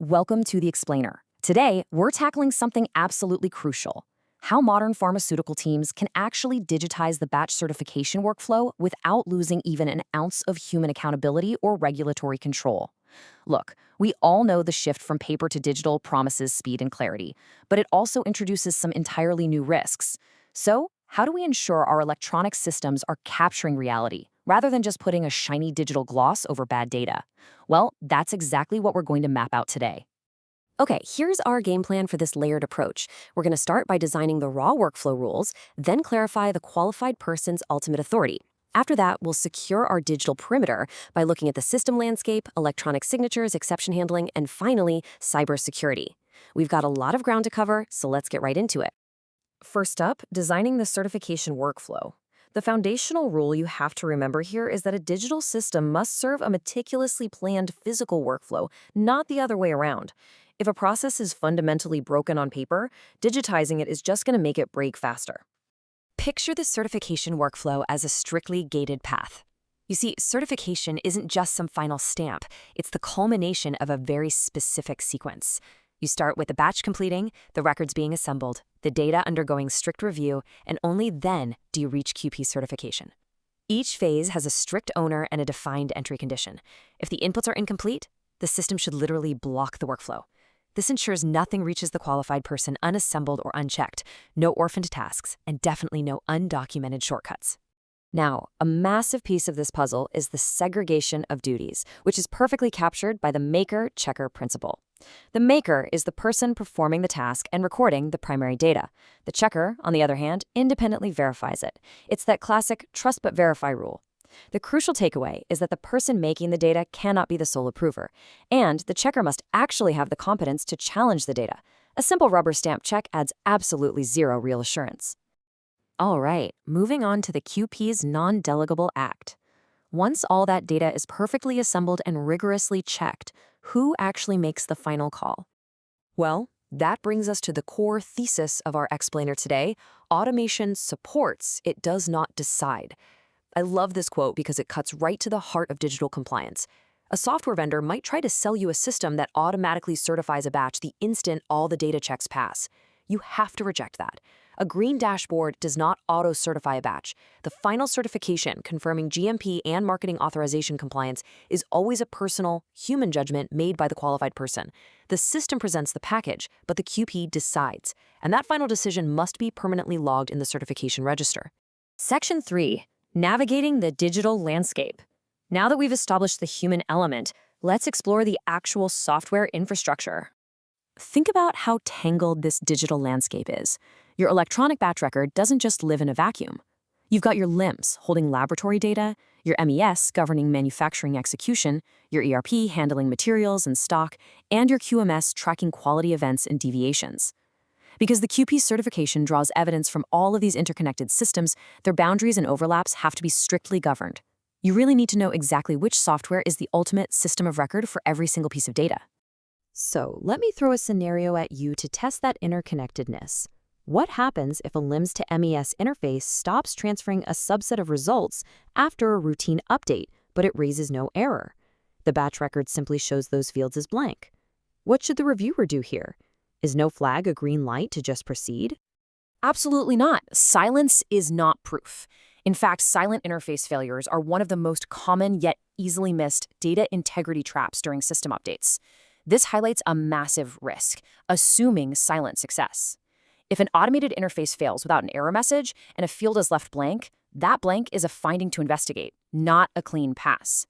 Welcome to The Explainer. Today, we're tackling something absolutely crucial: how modern pharmaceutical teams can actually digitize the batch certification workflow without losing even an ounce of human accountability or regulatory control. Look, we all know the shift from paper to digital promises speed and clarity, but it also introduces some entirely new risks. So, how do we ensure our electronic systems are capturing reality, rather than just putting a shiny digital gloss over bad data? Well, that's exactly what we're going to map out today. Okay, here's our game plan for this layered approach. We're going to start by designing the raw workflow rules, then clarify the qualified person's ultimate authority. After that, we'll secure our digital perimeter by looking at the system landscape, electronic signatures, exception handling, and finally, cybersecurity. We've got a lot of ground to cover, so let's get right into it. First up, designing the certification workflow. The foundational rule you have to remember here is that a digital system must serve a meticulously planned physical workflow, not the other way around. If a process is fundamentally broken on paper, digitizing it is just going to make it break faster. Picture the certification workflow as a strictly gated path. You see, certification isn't just some final stamp, it's the culmination of a very specific sequence. You start with the batch completing, the records being assembled, the data undergoing strict review, and only then do you reach QP certification. Each phase has a strict owner and a defined entry condition. If the inputs are incomplete, the system should literally block the workflow. This ensures nothing reaches the qualified person unassembled or unchecked, no orphaned tasks, and definitely no undocumented shortcuts. Now, a massive piece of this puzzle is the segregation of duties, which is perfectly captured by the maker-checker principle. The maker is the person performing the task and recording the primary data. The checker, on the other hand, independently verifies it. It's that classic trust but verify rule. The crucial takeaway is that the person making the data cannot be the sole approver, and the checker must actually have the competence to challenge the data. A simple rubber stamp check adds absolutely zero real assurance. All right, moving on to the QP's non-delegable act. Once all that data is perfectly assembled and rigorously checked, who actually makes the final call? Well, that brings us to the core thesis of our explainer today: automation supports, it does not decide. I love this quote because it cuts right to the heart of digital compliance. A software vendor might try to sell you a system that automatically certifies a batch the instant all the data checks pass. You have to reject that. A green dashboard does not auto-certify a batch. The final certification, confirming GMP and marketing authorization compliance, is always a personal, human judgment made by the qualified person. The system presents the package, but the QP decides, and that final decision must be permanently logged in the certification register. Section 3. Navigating the digital landscape. Now that we've established the human element, let's explore the actual software infrastructure. Think about how tangled this digital landscape is. Your electronic batch record doesn't just live in a vacuum. You've got your LIMS holding laboratory data, your MES governing manufacturing execution, your ERP handling materials and stock, and your QMS tracking quality events and deviations. Because the QP certification draws evidence from all of these interconnected systems, their boundaries and overlaps have to be strictly governed. You really need to know exactly which software is the ultimate system of record for every single piece of data. So let me throw a scenario at you to test that interconnectedness. What happens if a LIMS to MES interface stops transferring a subset of results after a routine update, but it raises no error? The batch record simply shows those fields as blank. What should the reviewer do here? Is no flag a green light to just proceed? Absolutely not. Silence is not proof. In fact, silent interface failures are one of the most common yet easily missed data integrity traps during system updates. This highlights a massive risk: assuming silent success. If an automated interface fails without an error message and a field is left blank, that blank is a finding to investigate, not a clean pass.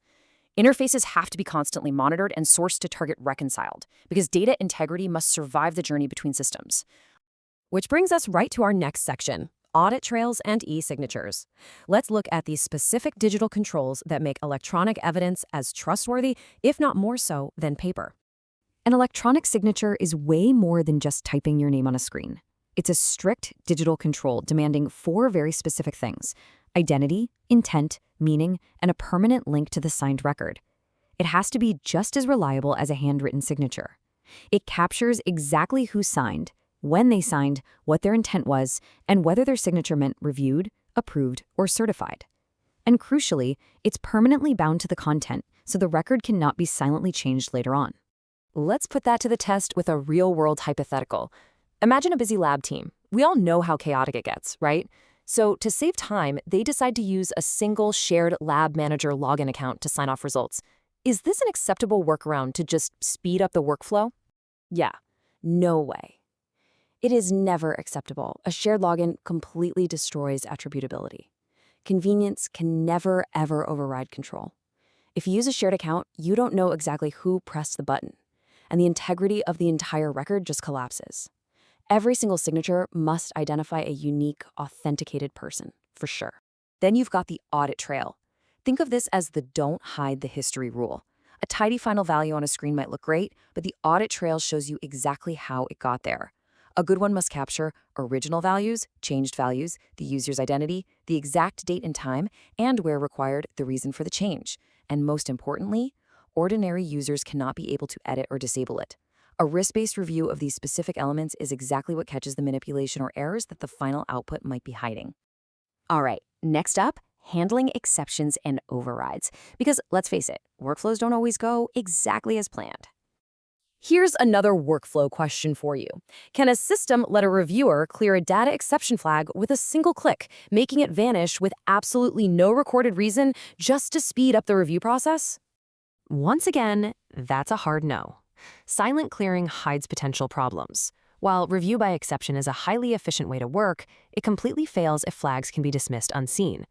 Interfaces have to be constantly monitored and source to target reconciled, because data integrity must survive the journey between systems. Which brings us right to our next section: audit trails and e-signatures. Let's look at these specific digital controls that make electronic evidence as trustworthy, if not more so, than paper. An electronic signature is way more than just typing your name on a screen. It's a strict digital control demanding 4 very specific things: identity, intent, meaning, and a permanent link to the signed record. It has to be just as reliable as a handwritten signature. It captures exactly who signed, when they signed, what their intent was, and whether their signature meant reviewed, approved, or certified. And crucially, it's permanently bound to the content, so the record cannot be silently changed later on. Let's put that to the test with a real-world hypothetical. Imagine a busy lab team. We all know how chaotic it gets, right? So to save time, they decide to use a single shared lab manager login account to sign off results. Is this an acceptable workaround to just speed up the workflow? Yeah, no way. It is never acceptable. A shared login completely destroys attributability. Convenience can never, ever override control. If you use a shared account, you don't know exactly who pressed the button, and the integrity of the entire record just collapses. Every single signature must identify a unique, authenticated person, for sure. Then you've got the audit trail. Think of this as the don't hide the history rule. A tidy final value on a screen might look great, but the audit trail shows you exactly how it got there. A good one must capture original values, changed values, the user's identity, the exact date and time, and where required, the reason for the change. And most importantly, ordinary users cannot be able to edit or disable it. A risk-based review of these specific elements is exactly what catches the manipulation or errors that the final output might be hiding. All right, next up, handling exceptions and overrides. Because let's face it, workflows don't always go exactly as planned. Here's another workflow question for you. Can a system let a reviewer clear a data exception flag with a single click, making it vanish with absolutely no recorded reason just to speed up the review process? Once again, that's a hard no. Silent clearing hides potential problems. While review by exception is a highly efficient way to work, it completely fails if flags can be dismissed unseen.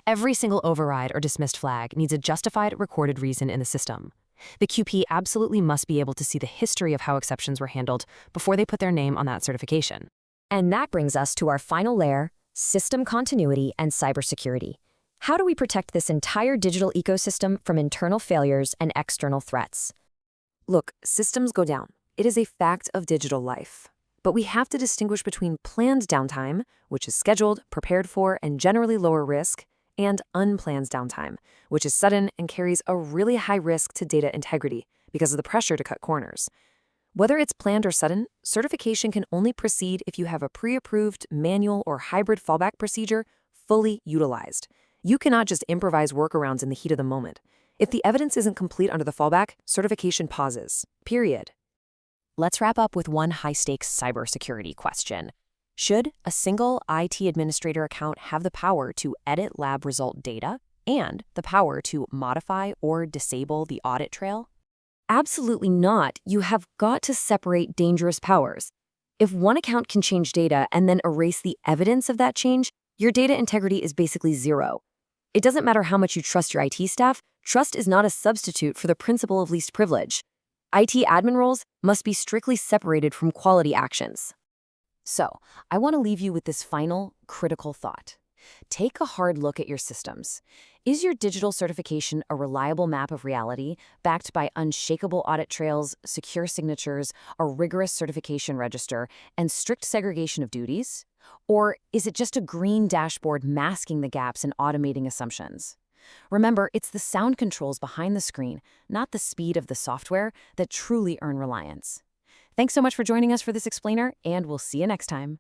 Every single override or dismissed flag needs a justified recorded reason in the system. The QP absolutely must be able to see the history of how exceptions were handled before they put their name on that certification. And that brings us to our final layer, system continuity and cybersecurity. How do we protect this entire digital ecosystem from internal failures and external threats? Look, systems go down. It is a fact of digital life. But we have to distinguish between planned downtime, which is scheduled, prepared for, and generally lower risk, and unplanned downtime, which is sudden and carries a really high risk to data integrity because of the pressure to cut corners. Whether it's planned or sudden, certification can only proceed if you have a pre-approved manual or hybrid fallback procedure fully utilized. You cannot just improvise workarounds in the heat of the moment. If the evidence isn't complete under the fallback, certification pauses. Period. Let's wrap up with one high-stakes cybersecurity question. Should a single IT administrator account have the power to edit lab result data and the power to modify or disable the audit trail? Absolutely not. You have got to separate dangerous powers. If one account can change data and then erase the evidence of that change, your data integrity is basically zero. It doesn't matter how much you trust your IT staff, trust is not a substitute for the principle of least privilege. IT admin roles must be strictly separated from quality actions. So, I want to leave you with this final, critical thought. Take a hard look at your systems. Is your digital certification a reliable map of reality, backed by unshakable audit trails, secure signatures, a rigorous certification register, and strict segregation of duties? Or is it just a green dashboard masking the gaps and automating assumptions? Remember, it's the sound controls behind the screen, not the speed of the software, that truly earn reliance. Thanks so much for joining us for this explainer, and we'll see you next time.